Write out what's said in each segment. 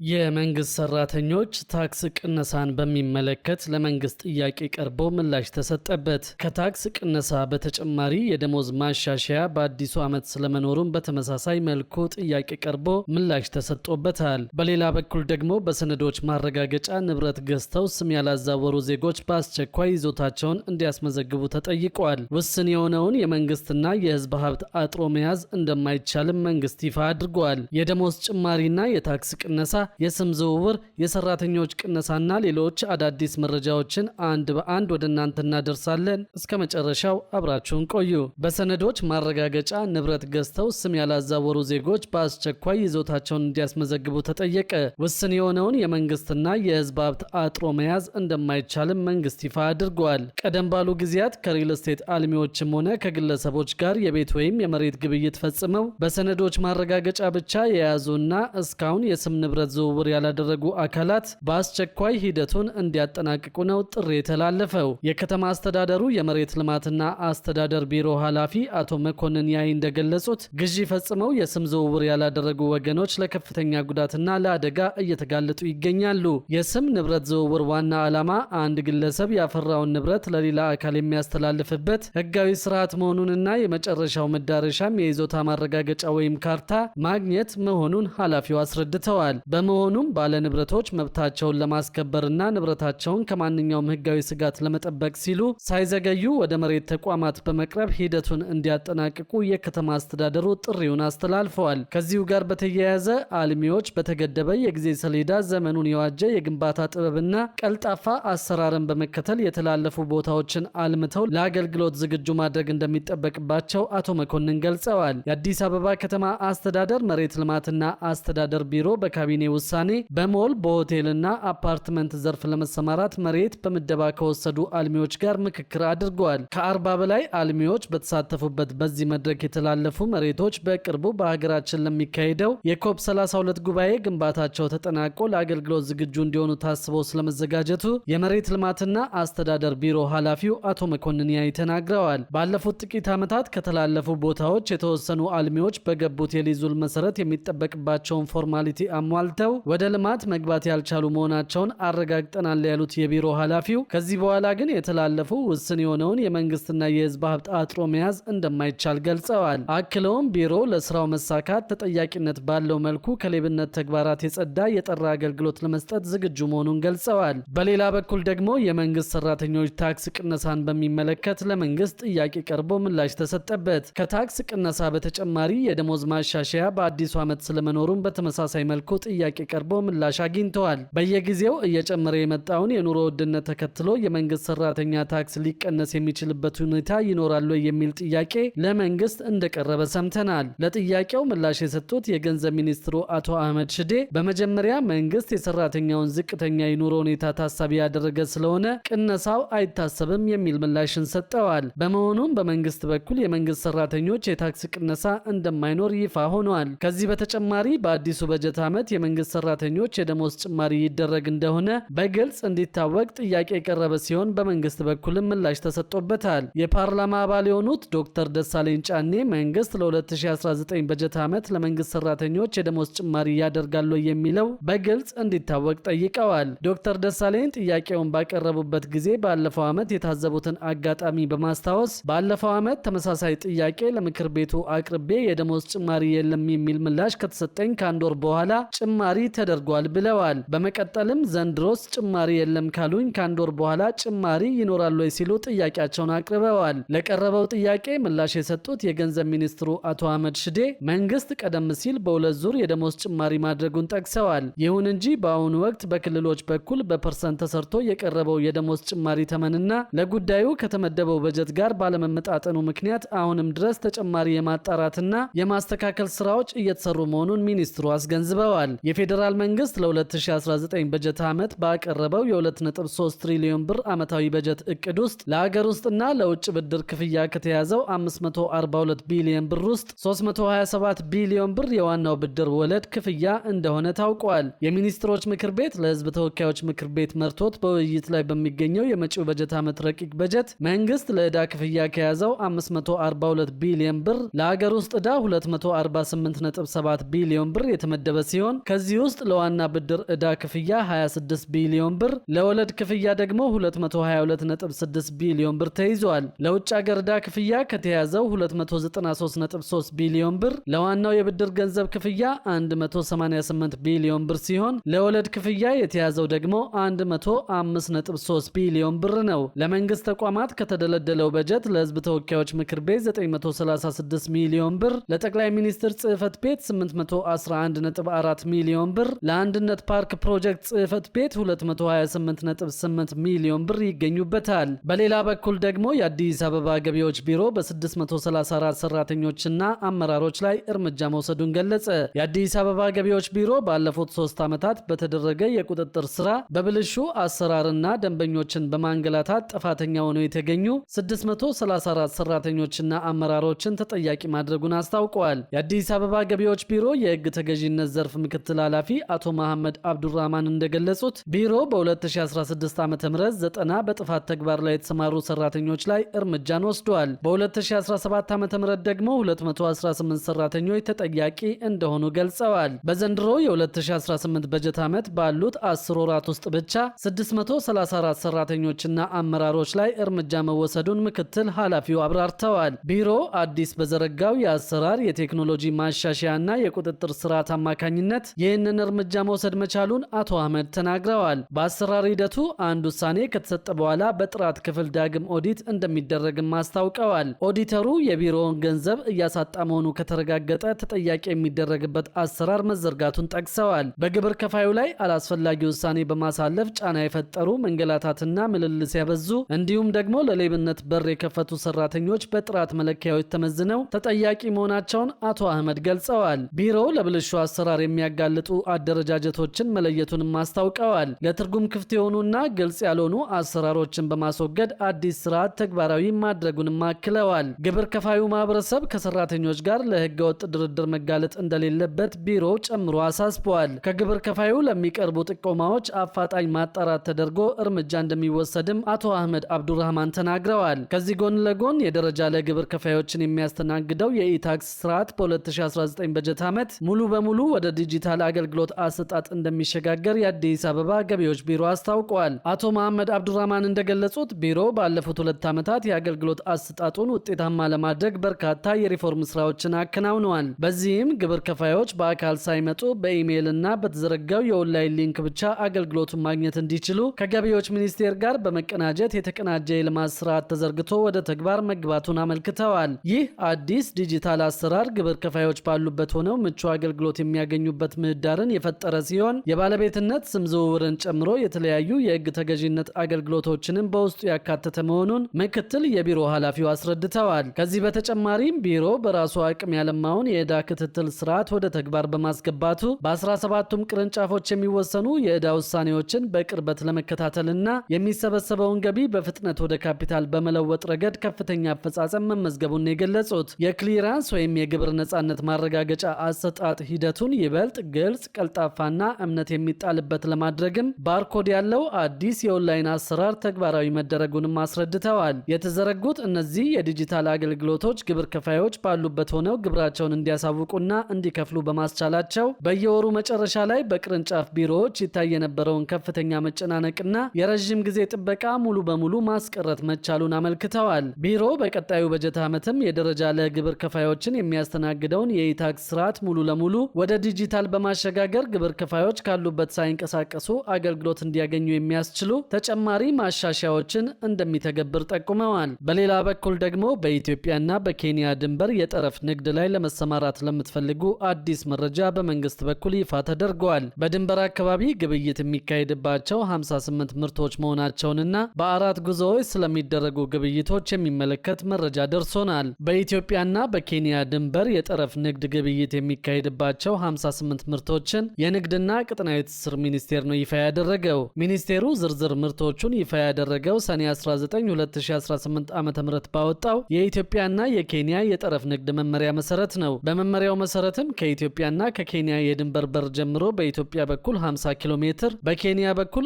የመንግስት ሰራተኞች ታክስ ቅነሳን በሚመለከት ለመንግስት ጥያቄ ቀርቦ ምላሽ ተሰጠበት። ከታክስ ቅነሳ በተጨማሪ የደሞዝ ማሻሻያ በአዲሱ ዓመት ስለመኖሩም በተመሳሳይ መልኩ ጥያቄ ቀርቦ ምላሽ ተሰጥቶበታል። በሌላ በኩል ደግሞ በሰነዶች ማረጋገጫ ንብረት ገዝተው ስም ያላዛወሩ ዜጎች በአስቸኳይ ይዞታቸውን እንዲያስመዘግቡ ተጠይቋል። ውስን የሆነውን የመንግስትና የህዝብ ሀብት አጥሮ መያዝ እንደማይቻልም መንግስት ይፋ አድርጓል። የደሞዝ ጭማሪና የታክስ ቅነሳ፣ የስም ዝውውር፣ የሰራተኞች ቅነሳና ሌሎች አዳዲስ መረጃዎችን አንድ በአንድ ወደ እናንተ እናደርሳለን። እስከ መጨረሻው አብራችሁን ቆዩ። በሰነዶች ማረጋገጫ ንብረት ገዝተው ስም ያላዛወሩ ዜጎች በአስቸኳይ ይዞታቸውን እንዲያስመዘግቡ ተጠየቀ። ውስን የሆነውን የመንግስትና የህዝብ ሀብት አጥሮ መያዝ እንደማይቻልም መንግስት ይፋ አድርጓል። ቀደም ባሉ ጊዜያት ከሪል ስቴት አልሚዎችም ሆነ ከግለሰቦች ጋር የቤት ወይም የመሬት ግብይት ፈጽመው በሰነዶች ማረጋገጫ ብቻ የያዙና እስካሁን የስም ንብረት ዝውውር ያላደረጉ አካላት በአስቸኳይ ሂደቱን እንዲያጠናቅቁ ነው ጥሪ የተላለፈው። የከተማ አስተዳደሩ የመሬት ልማትና አስተዳደር ቢሮ ኃላፊ አቶ መኮንን ያይ እንደገለጹት ግዢ ፈጽመው የስም ዝውውር ያላደረጉ ወገኖች ለከፍተኛ ጉዳትና ለአደጋ እየተጋለጡ ይገኛሉ። የስም ንብረት ዝውውር ዋና ዓላማ አንድ ግለሰብ ያፈራውን ንብረት ለሌላ አካል የሚያስተላልፍበት ህጋዊ ስርዓት መሆኑንና የመጨረሻው መዳረሻም የይዞታ ማረጋገጫ ወይም ካርታ ማግኘት መሆኑን ኃላፊው አስረድተዋል። በመሆኑም ባለ ንብረቶች መብታቸውን ለማስከበርና ንብረታቸውን ከማንኛውም ህጋዊ ስጋት ለመጠበቅ ሲሉ ሳይዘገዩ ወደ መሬት ተቋማት በመቅረብ ሂደቱን እንዲያጠናቅቁ የከተማ አስተዳደሩ ጥሪውን አስተላልፈዋል። ከዚሁ ጋር በተያያዘ አልሚዎች በተገደበ የጊዜ ሰሌዳ ዘመኑን የዋጀ የግንባታ ጥበብና ቀልጣፋ አሰራርን በመከተል የተላለፉ ቦታዎችን አልምተው ለአገልግሎት ዝግጁ ማድረግ እንደሚጠበቅባቸው አቶ መኮንን ገልጸዋል። የአዲስ አበባ ከተማ አስተዳደር መሬት ልማትና አስተዳደር ቢሮ በካቢኔ ውሳኔ በሞል በሆቴልና አፓርትመንት ዘርፍ ለመሰማራት መሬት በምደባ ከወሰዱ አልሚዎች ጋር ምክክር አድርገዋል። ከ40 በላይ አልሚዎች በተሳተፉበት በዚህ መድረክ የተላለፉ መሬቶች በቅርቡ በሀገራችን ለሚካሄደው የኮፕ 32 ጉባኤ ግንባታቸው ተጠናቆ ለአገልግሎት ዝግጁ እንዲሆኑ ታስበው ስለመዘጋጀቱ የመሬት ልማትና አስተዳደር ቢሮ ኃላፊው አቶ መኮንን ያይ ተናግረዋል። ባለፉት ጥቂት ዓመታት ከተላለፉ ቦታዎች የተወሰኑ አልሚዎች በገቡት የሊዝ ውል መሰረት የሚጠበቅባቸውን ፎርማሊቲ አሟልተው ወደ ልማት መግባት ያልቻሉ መሆናቸውን አረጋግጠናል ያሉት የቢሮ ኃላፊው ከዚህ በኋላ ግን የተላለፉ ውስን የሆነውን የመንግስትና የህዝብ ሀብት አጥሮ መያዝ እንደማይቻል ገልጸዋል። አክለውም ቢሮ ለስራው መሳካት ተጠያቂነት ባለው መልኩ ከሌብነት ተግባራት የጸዳ የጠራ አገልግሎት ለመስጠት ዝግጁ መሆኑን ገልጸዋል። በሌላ በኩል ደግሞ የመንግስት ሰራተኞች ታክስ ቅነሳን በሚመለከት ለመንግስት ጥያቄ ቀርቦ ምላሽ ተሰጠበት። ከታክስ ቅነሳ በተጨማሪ የደሞዝ ማሻሻያ በአዲሱ ዓመት ስለመኖሩም በተመሳሳይ መልኩ ጥያቄ ቀርቦ ምላሽ አግኝተዋል። በየጊዜው እየጨመረ የመጣውን የኑሮ ውድነት ተከትሎ የመንግስት ሰራተኛ ታክስ ሊቀነስ የሚችልበት ሁኔታ ይኖራል የሚል ጥያቄ ለመንግስት እንደቀረበ ሰምተናል። ለጥያቄው ምላሽ የሰጡት የገንዘብ ሚኒስትሩ አቶ አህመድ ሽዴ በመጀመሪያ መንግስት የሰራተኛውን ዝቅተኛ የኑሮ ሁኔታ ታሳቢ ያደረገ ስለሆነ ቅነሳው አይታሰብም የሚል ምላሽን ሰጠዋል። በመሆኑም በመንግስት በኩል የመንግስት ሰራተኞች የታክስ ቅነሳ እንደማይኖር ይፋ ሆኗል። ከዚህ በተጨማሪ በአዲሱ በጀት ዓመት የመንግስት ሰራተኞች የደሞዝ ጭማሪ ይደረግ እንደሆነ በግልጽ እንዲታወቅ ጥያቄ የቀረበ ሲሆን በመንግስት በኩልም ምላሽ ተሰጥቶበታል። የፓርላማ አባል የሆኑት ዶክተር ደሳለኝ ጫኔ መንግስት ለ2019 በጀት ዓመት ለመንግስት ሰራተኞች የደሞዝ ጭማሪ ያደርጋል የሚለው በግልጽ እንዲታወቅ ጠይቀዋል። ዶክተር ደሳለኝ ጥያቄውን ባቀረቡበት ጊዜ ባለፈው ዓመት የታዘቡትን አጋጣሚ በማስታወስ ባለፈው ዓመት ተመሳሳይ ጥያቄ ለምክር ቤቱ አቅርቤ የደሞዝ ጭማሪ የለም የሚል ምላሽ ከተሰጠኝ ከአንድ ወር በኋላ ጭማሪ ተደርጓል ብለዋል። በመቀጠልም ዘንድሮስ ጭማሪ የለም ካሉኝ ከአንድ ወር በኋላ ጭማሪ ይኖራል ወይ ሲሉ ጥያቄያቸውን አቅርበዋል። ለቀረበው ጥያቄ ምላሽ የሰጡት የገንዘብ ሚኒስትሩ አቶ አህመድ ሽዴ መንግስት ቀደም ሲል በሁለት ዙር የደሞዝ ጭማሪ ማድረጉን ጠቅሰዋል። ይሁን እንጂ በአሁኑ ወቅት በክልሎች በኩል በፐርሰንት ተሰርቶ የቀረበው የደሞዝ ጭማሪ ተመንና ለጉዳዩ ከተመደበው በጀት ጋር ባለመመጣጠኑ ምክንያት አሁንም ድረስ ተጨማሪ የማጣራትና የማስተካከል ስራዎች እየተሰሩ መሆኑን ሚኒስትሩ አስገንዝበዋል። የፌዴራል መንግስት ለ2019 በጀት ዓመት ባቀረበው የ2.3 ትሪሊዮን ብር ዓመታዊ በጀት እቅድ ውስጥ ለሀገር ውስጥና ለውጭ ብድር ክፍያ ከተያዘው 542 ቢሊዮን ብር ውስጥ 327 ቢሊዮን ብር የዋናው ብድር ወለድ ክፍያ እንደሆነ ታውቋል። የሚኒስትሮች ምክር ቤት ለህዝብ ተወካዮች ምክር ቤት መርቶት በውይይት ላይ በሚገኘው የመጪው በጀት ዓመት ረቂቅ በጀት መንግስት ለዕዳ ክፍያ ከያዘው 542 ቢሊዮን ብር ለሀገር ውስጥ ዕዳ 248.7 ቢሊዮን ብር የተመደበ ሲሆን ከዚህ ከነዚህ ውስጥ ለዋና ብድር ዕዳ ክፍያ 26 ቢሊዮን ብር፣ ለወለድ ክፍያ ደግሞ 222.6 ቢሊዮን ብር ተይዟል። ለውጭ ሀገር ዕዳ ክፍያ ከተያዘው 293.3 ቢሊዮን ብር፣ ለዋናው የብድር ገንዘብ ክፍያ 188 ቢሊዮን ብር ሲሆን ለወለድ ክፍያ የተያዘው ደግሞ 105.3 ቢሊዮን ብር ነው። ለመንግስት ተቋማት ከተደለደለው በጀት ለህዝብ ተወካዮች ምክር ቤት 936 ሚሊዮን ብር፣ ለጠቅላይ ሚኒስትር ጽህፈት ቤት 811.4 ሚሊዮን ብር፣ ለአንድነት ፓርክ ፕሮጀክት ጽህፈት ቤት 228.8 ሚሊዮን ብር ይገኙበታል። በሌላ በኩል ደግሞ የአዲስ አበባ ገቢዎች ቢሮ በ634 ሰራተኞችና አመራሮች ላይ እርምጃ መውሰዱን ገለጸ። የአዲስ አበባ ገቢዎች ቢሮ ባለፉት 3 ዓመታት በተደረገ የቁጥጥር ስራ በብልሹ አሰራርና ደንበኞችን በማንገላታት ጥፋተኛ ሆነው የተገኙ 634 ሰራተኞችና አመራሮችን ተጠያቂ ማድረጉን አስታውቀዋል። የአዲስ አበባ ገቢዎች ቢሮ የህግ ተገዥነት ዘርፍ ምክትል ኃላፊ አቶ መሐመድ አብዱራህማን እንደገለጹት ቢሮ በ2016 ዓ.ም 90 በጥፋት ተግባር ላይ የተሰማሩ ሰራተኞች ላይ እርምጃን ወስደዋል። በ2017 ዓ.ም ደግሞ 218 ሰራተኞች ተጠያቂ እንደሆኑ ገልጸዋል። በዘንድሮ የ2018 በጀት ዓመት ባሉት 10 ወራት ውስጥ ብቻ 634 ሰራተኞችና አመራሮች ላይ እርምጃ መወሰዱን ምክትል ኃላፊው አብራርተዋል። ቢሮ አዲስ በዘረጋው የአሰራር የቴክኖሎጂ ማሻሻያና የቁጥጥር ስርዓት አማካኝነት ይህንን እርምጃ መውሰድ መቻሉን አቶ አህመድ ተናግረዋል። በአሰራር ሂደቱ አንድ ውሳኔ ከተሰጠ በኋላ በጥራት ክፍል ዳግም ኦዲት እንደሚደረግም አስታውቀዋል። ኦዲተሩ የቢሮውን ገንዘብ እያሳጣ መሆኑ ከተረጋገጠ ተጠያቂ የሚደረግበት አሰራር መዘርጋቱን ጠቅሰዋል። በግብር ከፋዩ ላይ አላስፈላጊ ውሳኔ በማሳለፍ ጫና የፈጠሩ መንገላታትና ምልልስ ያበዙ እንዲሁም ደግሞ ለሌብነት በር የከፈቱ ሰራተኞች በጥራት መለኪያዎች ተመዝነው ተጠያቂ መሆናቸውን አቶ አህመድ ገልጸዋል። ቢሮው ለብልሹ አሰራር የሚያጋልጡ አደረጃጀቶችን መለየቱንም አስታውቀዋል። ለትርጉም ክፍት የሆኑና ግልጽ ያልሆኑ አሰራሮችን በማስወገድ አዲስ ስርዓት ተግባራዊ ማድረጉንም አክለዋል። ግብር ከፋዩ ማህበረሰብ ከሰራተኞች ጋር ለህገ ወጥ ድርድር መጋለጥ እንደሌለበት ቢሮው ጨምሮ አሳስበዋል። ከግብር ከፋዩ ለሚቀርቡ ጥቆማዎች አፋጣኝ ማጣራት ተደርጎ እርምጃ እንደሚወሰድም አቶ አህመድ አብዱራህማን ተናግረዋል። ከዚህ ጎን ለጎን የደረጃ ለግብር ከፋዮችን የሚያስተናግደው የኢታክስ ስርዓት በ2019 በጀት ዓመት ሙሉ በሙሉ ወደ ዲጂታል አገልግሎት አሰጣጥ እንደሚሸጋገር የአዲስ አበባ ገቢዎች ቢሮ አስታውቋል። አቶ መሐመድ አብዱራህማን እንደገለጹት ቢሮ ባለፉት 2 ዓመታት የአገልግሎት አሰጣጡን ውጤታማ ለማድረግ በርካታ የሪፎርም ስራዎችን አከናውነዋል። በዚህም ግብር ከፋዮች በአካል ሳይመጡ በኢሜይል እና በተዘረጋው የኦንላይን ሊንክ ብቻ አገልግሎቱን ማግኘት እንዲችሉ ከገቢዎች ሚኒስቴር ጋር በመቀናጀት የተቀናጀ የልማት ስርዓት ተዘርግቶ ወደ ተግባር መግባቱን አመልክተዋል። ይህ አዲስ ዲጂታል አሰራር ግብር ከፋዮች ባሉበት ሆነው ምቹ አገልግሎት የሚያገኙበት ምህዳርን የፈጠረ ሲሆን የባለቤትነት ስም ዝውውርን ጨምሮ የተለያዩ የህግ ተገዥነት አገልግሎቶችንም በውስጡ ያካተተ መሆኑን ምክትል የቢሮ ኃላፊው አስረድተዋል። ከዚህ በተጨማሪም ቢሮ በራሱ አቅም ያለማውን የዕዳ ክትትል ስርዓት ወደ ተግባር በማስገባቱ በ17ቱም ቅርንጫፎች የሚወሰኑ የዕዳ ውሳኔዎችን በቅርበት ለመከታተልና የሚሰበሰበውን ገቢ በፍጥነት ወደ ካፒታል በመለወጥ ረገድ ከፍተኛ አፈጻጸም መመዝገቡን የገለጹት የክሊራንስ ወይም የግብር ነጻነት ማረጋገጫ አሰጣጥ ሂደቱን ይበልጥ ግልጽ፣ ቀልጣፋና እምነት የሚጣልበት ለማድረግም ባርኮድ ያለው አዲስ የኦንላይን አሰራር ተግባራዊ መደረጉንም አስረድተዋል። የተዘረጉት እነዚህ የዲጂታል አገልግሎቶች ግብር ከፋዮች ባሉበት ሆነው ግብራቸውን እንዲያሳውቁና እንዲከፍሉ በማስቻላቸው በየወሩ መጨረሻ ላይ በቅርንጫፍ ቢሮዎች ይታይ የነበረውን ከፍተኛ መጨናነቅና የረዥም ጊዜ ጥበቃ ሙሉ በሙሉ ማስቀረት መቻሉን አመልክተዋል። ቢሮ በቀጣዩ በጀት ዓመትም የደረጃ ለግብር ከፋዮችን የሚያስተናግደውን የኢታክስ ስርዓት ሙሉ ለሙሉ ወደ ዲጂታል በማሸጋገር ግብር ከፋዮች ካሉበት ሳይንቀሳቀሱ አገልግሎት እንዲያገኙ የሚያስችሉ ተጨማሪ ማሻሻያዎችን እንደሚተገብር ጠቁመዋል። በሌላ በኩል ደግሞ በኢትዮጵያና በኬንያ ድንበር የጠረፍ ንግድ ላይ ለመሰማራት ለምትፈልጉ አዲስ መረጃ በመንግስት በኩል ይፋ ተደርገዋል። በድንበር አካባቢ ግብይት የሚካሄድባቸው 58 ምርቶች መሆናቸውንና በ4 ጉዞዎች ስለሚደረጉ ግብይቶች የሚመለከት መረጃ ደርሶናል። በኢትዮጵያና በኬንያ ድንበር የጠረፍ ንግድ ግብይት የሚካሄድባቸው 58 ምርቶችን የንግድና ቀጠናዊ ትስስር ሚኒስቴር ነው ይፋ ያደረገው። ሚኒስቴሩ ዝርዝር ምርቶቹን ይፋ ያደረገው ሰኔ 19 2018 ዓ.ም ባወጣው የኢትዮጵያና የኬንያ የጠረፍ ንግድ መመሪያ መሰረት ነው። በመመሪያው መሰረትም ከኢትዮጵያና ከኬንያ የድንበር በር ጀምሮ በኢትዮጵያ በኩል 50 ኪሎ ሜትር በኬንያ በኩል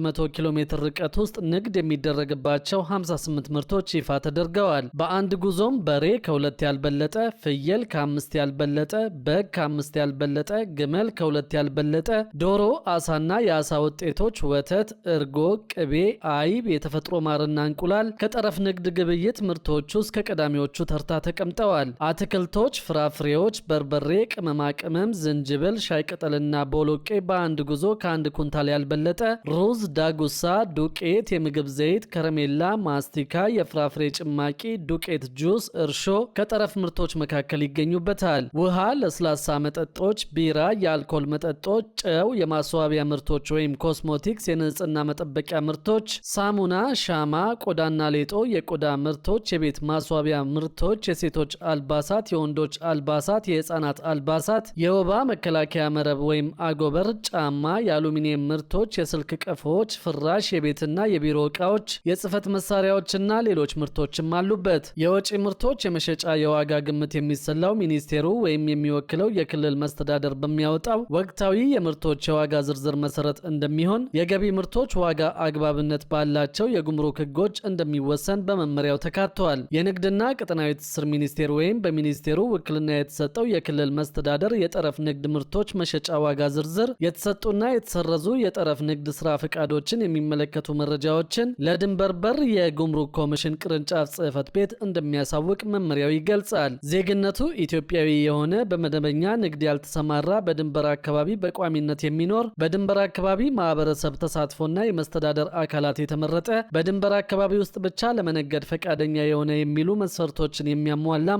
100 ኪሎ ሜትር ርቀት ውስጥ ንግድ የሚደረግባቸው 58 ምርቶች ይፋ ተደርገዋል። በአንድ ጉዞም በሬ ከ2 ያልበለጠ፣ ፍየል ከ5 ያልበለጠ፣ በግ ከ5 ያልበለጠ፣ ግመል ግመል ከሁለት ያልበለጠ ዶሮ፣ አሳና የአሳ ውጤቶች፣ ወተት፣ እርጎ፣ ቅቤ፣ አይብ፣ የተፈጥሮ ማርና እንቁላል ከጠረፍ ንግድ ግብይት ምርቶች ውስጥ ከቀዳሚዎቹ ተርታ ተቀምጠዋል። አትክልቶች፣ ፍራፍሬዎች፣ በርበሬ፣ ቅመማ ቅመም፣ ዝንጅብል፣ ሻይ ቅጠልና ቦሎቄ በአንድ ጉዞ ከአንድ ኩንታል ያልበለጠ፣ ሩዝ፣ ዳጉሳ፣ ዱቄት፣ የምግብ ዘይት፣ ከረሜላ፣ ማስቲካ፣ የፍራፍሬ ጭማቂ፣ ዱቄት፣ ጁስ፣ እርሾ ከጠረፍ ምርቶች መካከል ይገኙበታል። ውሃ፣ ለስላሳ መጠጦች፣ ቢራ፣ የአልኮል መጠጦች፣ ጨው፣ የማስዋቢያ ምርቶች ወይም ኮስሞቲክስ፣ የንጽህና መጠበቂያ ምርቶች፣ ሳሙና፣ ሻማ፣ ቆዳና ሌጦ፣ የቆዳ ምርቶች፣ የቤት ማስዋቢያ ምርቶች፣ የሴቶች አልባሳት፣ የወንዶች አልባሳት፣ የህፃናት አልባሳት፣ የወባ መከላከያ መረብ ወይም አጎበር፣ ጫማ፣ የአሉሚኒየም ምርቶች፣ የስልክ ቀፎዎች፣ ፍራሽ፣ የቤትና የቢሮ ዕቃዎች፣ የጽህፈት መሳሪያዎችና ሌሎች ምርቶችም አሉበት። የወጪ ምርቶች የመሸጫ የዋጋ ግምት የሚሰላው ሚኒስቴሩ ወይም የሚወክለው የክልል መስተዳደር በሚያወጣው ወቅታዊ የምርቶች የዋጋ ዝርዝር መሰረት እንደሚሆን የገቢ ምርቶች ዋጋ አግባብነት ባላቸው የጉምሩክ ህጎች እንደሚወሰን በመመሪያው ተካቷል። የንግድና ቀጠናዊ ትስስር ሚኒስቴር ወይም በሚኒስቴሩ ውክልና የተሰጠው የክልል መስተዳደር የጠረፍ ንግድ ምርቶች መሸጫ ዋጋ ዝርዝር፣ የተሰጡና የተሰረዙ የጠረፍ ንግድ ስራ ፈቃዶችን የሚመለከቱ መረጃዎችን ለድንበር በር የጉምሩክ ኮሚሽን ቅርንጫፍ ጽህፈት ቤት እንደሚያሳውቅ መመሪያው ይገልጻል። ዜግነቱ ኢትዮጵያዊ የሆነ በመደበኛ ንግድ ያልተሰማራ በድንበር አካባቢ በቋሚነት የሚኖር በድንበር አካባቢ ማህበረሰብ ተሳትፎና የመስተዳደር አካላት የተመረጠ በድንበር አካባቢ ውስጥ ብቻ ለመነገድ ፈቃደኛ የሆነ የሚሉ መስፈርቶችን የሚያሟላ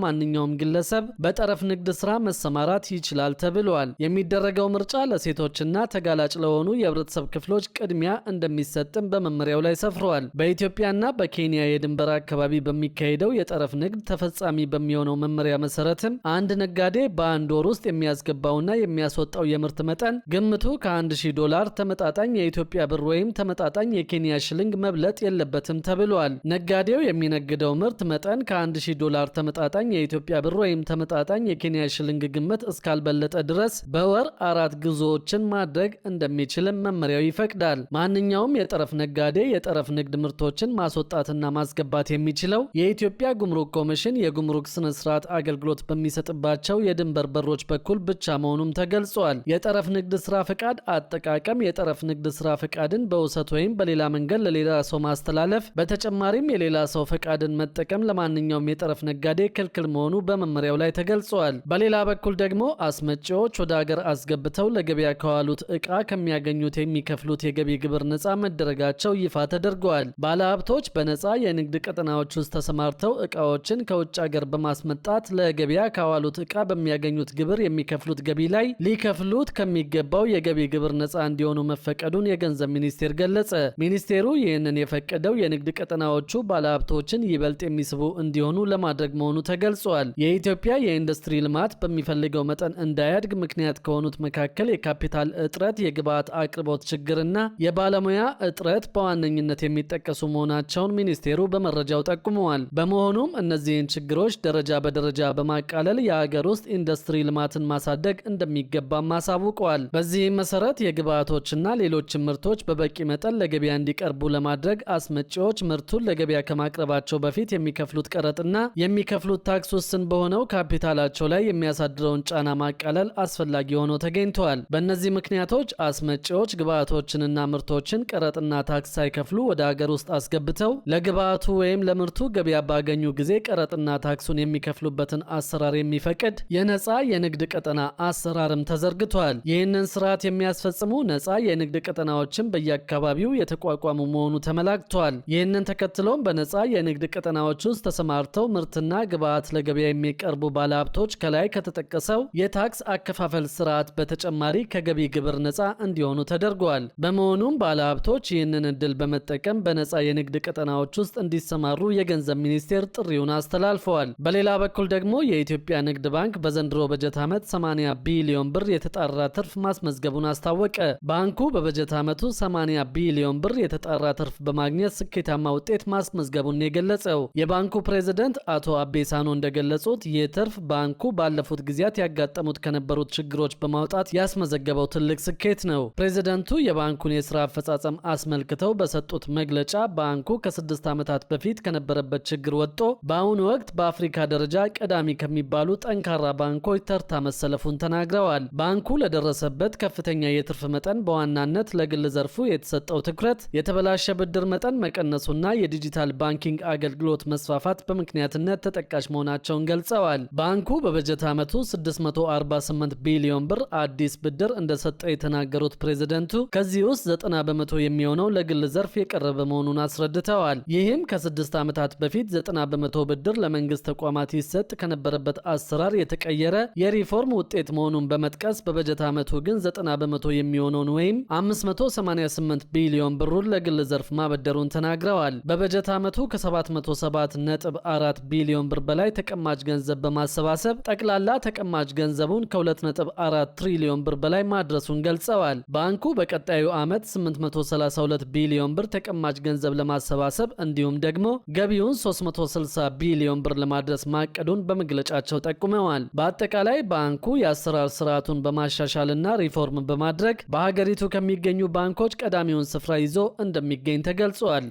ማንኛውም ግለሰብ በጠረፍ ንግድ ስራ መሰማራት ይችላል ተብሏል። የሚደረገው ምርጫ ለሴቶችና ተጋላጭ ለሆኑ የህብረተሰብ ክፍሎች ቅድሚያ እንደሚሰጥም በመመሪያው ላይ ሰፍሯል። በኢትዮጵያና በኬንያ የድንበር አካባቢ በሚካሄደው የጠረፍ ንግድ ተፈጻሚ በሚሆነው መመሪያ መሰረትም አንድ ነጋዴ በአንድ ወር ውስጥ የሚያስገባውና የሚያስወጣው የምርት መጠን ግምቱ $1000 ተመጣጣኝ የኢትዮጵያ ብር ወይም ተመጣጣኝ የኬንያ ሽልንግ መብለጥ የለበትም ተብሏል። ነጋዴው የሚነግደው ምርት መጠን $1000 ተመጣጣኝ የኢትዮጵያ ብር ወይም ተመጣጣኝ የኬንያ ሽልንግ ግምት እስካልበለጠ ድረስ በወር 4 ጉዞዎችን ማድረግ እንደሚችልም መመሪያው ይፈቅዳል። ማንኛውም የጠረፍ ነጋዴ የጠረፍ ንግድ ምርቶችን ማስወጣትና ማስገባት የሚችለው የኢትዮጵያ ጉምሩክ ኮሚሽን የጉምሩክ ስነ ስርዓት አገልግሎት በሚሰጥባቸው የድንበር በሮች በኩል ብቻ መሆኑም ተገልጿል። የጠረፍ ንግድ ስራ ፈቃድ አጠቃቀም የጠረፍ ንግድ ስራ ፈቃድን በውሰት ወይም በሌላ መንገድ ለሌላ ሰው ማስተላለፍ፣ በተጨማሪም የሌላ ሰው ፈቃድን መጠቀም ለማንኛውም የጠረፍ ነጋዴ ክልክል መሆኑ በመመሪያው ላይ ተገልጿል። በሌላ በኩል ደግሞ አስመጪዎች ወደ ሀገር አስገብተው ለገበያ ከዋሉት ዕቃ ከሚያገኙት የሚከፍሉት የገቢ ግብር ነፃ መደረጋቸው ይፋ ተደርገዋል። ባለሀብቶች በነፃ የንግድ ቀጠናዎች ውስጥ ተሰማርተው ዕቃዎችን ከውጭ ሀገር በማስመጣት ለገበያ ካዋሉት ዕቃ በሚያገኙት ግብር የሚከፍሉት ገቢ ላይ ሊከፍሉት ከሚገባው የገቢ ግብር ነፃ እንዲሆኑ መፈቀዱን የገንዘብ ሚኒስቴር ገለጸ። ሚኒስቴሩ ይህንን የፈቀደው የንግድ ቀጠናዎቹ ባለሀብቶችን ይበልጥ የሚስቡ እንዲሆኑ ለማድረግ መሆኑ ተገልጿል። የኢትዮጵያ የኢንዱስትሪ ልማት በሚፈልገው መጠን እንዳያድግ ምክንያት ከሆኑት መካከል የካፒታል እጥረት፣ የግብዓት አቅርቦት ችግርና የባለሙያ እጥረት በዋነኝነት የሚጠቀሱ መሆናቸውን ሚኒስቴሩ በመረጃው ጠቁመዋል። በመሆኑም እነዚህን ችግሮች ደረጃ በደረጃ በማቃለል የሀገር ውስጥ ኢንዱስትሪ ልማትን ማሳደግ እንደሚገባም አሳውቀዋል። በዚህም መሰረት የግብዓቶችና ሌሎች ምርቶች በበቂ መጠን ለገበያ እንዲቀርቡ ለማድረግ አስመጪዎች ምርቱን ለገበያ ከማቅረባቸው በፊት የሚከፍሉት ቀረጥና የሚከፍሉት ታክስ ውስን በሆነው ካፒታላቸው ላይ የሚያሳድረውን ጫና ማቃለል አስፈላጊ ሆኖ ተገኝተዋል። በእነዚህ ምክንያቶች አስመጪዎች ግብዓቶችንና ምርቶችን ቀረጥና ታክስ ሳይከፍሉ ወደ ሀገር ውስጥ አስገብተው ለግብዓቱ ወይም ለምርቱ ገበያ ባገኙ ጊዜ ቀረጥና ታክሱን የሚከፍሉበትን አሰራር የሚፈቅድ የነፃ የንግድ ቀጠና አሰራርም ተዘርግቷል። ይህንን ስርዓት የሚያስፈጽሙ ነፃ የንግድ ቀጠናዎችን በየአካባቢው የተቋቋሙ መሆኑ ተመላክቷል። ይህንን ተከትሎም በነፃ የንግድ ቀጠናዎች ውስጥ ተሰማርተው ምርትና ግብዓት ለገበያ የሚቀርቡ ባለሀብቶች ከላይ ከተጠቀሰው የታክስ አከፋፈል ስርዓት በተጨማሪ ከገቢ ግብር ነፃ እንዲሆኑ ተደርጓል። በመሆኑም ባለሀብቶች ይህንን እድል በመጠቀም በነፃ የንግድ ቀጠናዎች ውስጥ እንዲሰማሩ የገንዘብ ሚኒስቴር ጥሪውን አስተላልፈዋል። በሌላ በኩል ደግሞ የኢትዮጵያ ንግድ ባንክ በዘንድሮ በጀት ዓመት 80 ቢሊዮን ብር የተጣራ ትርፍ ማስመዝገቡን አስታወቀ። ባንኩ በበጀት ዓመቱ 80 ቢሊዮን ብር የተጣራ ትርፍ በማግኘት ስኬታማ ውጤት ማስመዝገቡን የገለጸው የባንኩ ፕሬዝደንት አቶ አቤሳኖ እንደገለጹት ይህ ትርፍ ባንኩ ባለፉት ጊዜያት ያጋጠሙት ከነበሩት ችግሮች በማውጣት ያስመዘገበው ትልቅ ስኬት ነው። ፕሬዝደንቱ የባንኩን የስራ አፈጻጸም አስመልክተው በሰጡት መግለጫ ባንኩ ከ6 ዓመታት በፊት ከነበረበት ችግር ወጥቶ በአሁኑ ወቅት በአፍሪካ ደረጃ ቀዳሚ ከሚባሉ ጠንካራ ባንኮች ተርታ መሰለፉን ተናግረዋል። ባንኩ ለደረሰበት ከፍተኛ የትርፍ መጠን በዋናነት ለግል ዘርፉ የተሰጠው ትኩረት የተበላሸ ብድር መጠን መቀነሱና የዲጂታል ባንኪንግ አገልግሎት መስፋፋት በምክንያትነት ተጠቃሽ መሆናቸውን ገልጸዋል። ባንኩ በበጀት ዓመቱ 648 ቢሊዮን ብር አዲስ ብድር እንደሰጠ የተናገሩት ፕሬዝደንቱ ከዚህ ውስጥ 90 በመቶ የሚሆነው ለግል ዘርፍ የቀረበ መሆኑን አስረድተዋል። ይህም ከ6 ዓመታት በፊት 90 በመቶ ብድር ለመንግስት ተቋማት ይሰጥ ከነበረበት አሰራር የተቀየረ የሪፎርም ውጤት መሆኑን በመጥቀስ በበጀት ዓመቱ ግን 90 በመቶ የሚሆነውን ወይም 588 ቢሊዮን ብሩን ለግል ዘርፍ ማበደሩን ተናግረዋል። በበጀት ዓመቱ ከ774 ቢሊዮን ብር በላይ ተቀማጭ ገንዘብ በማሰባሰብ ጠቅላላ ተቀማጭ ገንዘቡን ከ2.4 ትሪሊዮን ብር በላይ ማድረሱን ገልጸዋል። ባንኩ በቀጣዩ ዓመት 832 ቢሊዮን ብር ተቀማጭ ገንዘብ ለማሰባሰብ እንዲሁም ደግሞ ገቢውን 360 ቢሊዮን ብር ለማድረስ ማቀዱን በመግለጫቸው ጠቁመዋል። በአጠቃላይ ባንኩ የአሰራር ስርዓቱን በማሻሻልና ሪፎርም በማድረግ በሀገሪቱ ከሚገኙ ባንኮች ቀዳሚውን ስፍራ ይዞ እንደሚገኝ ተገልጿል።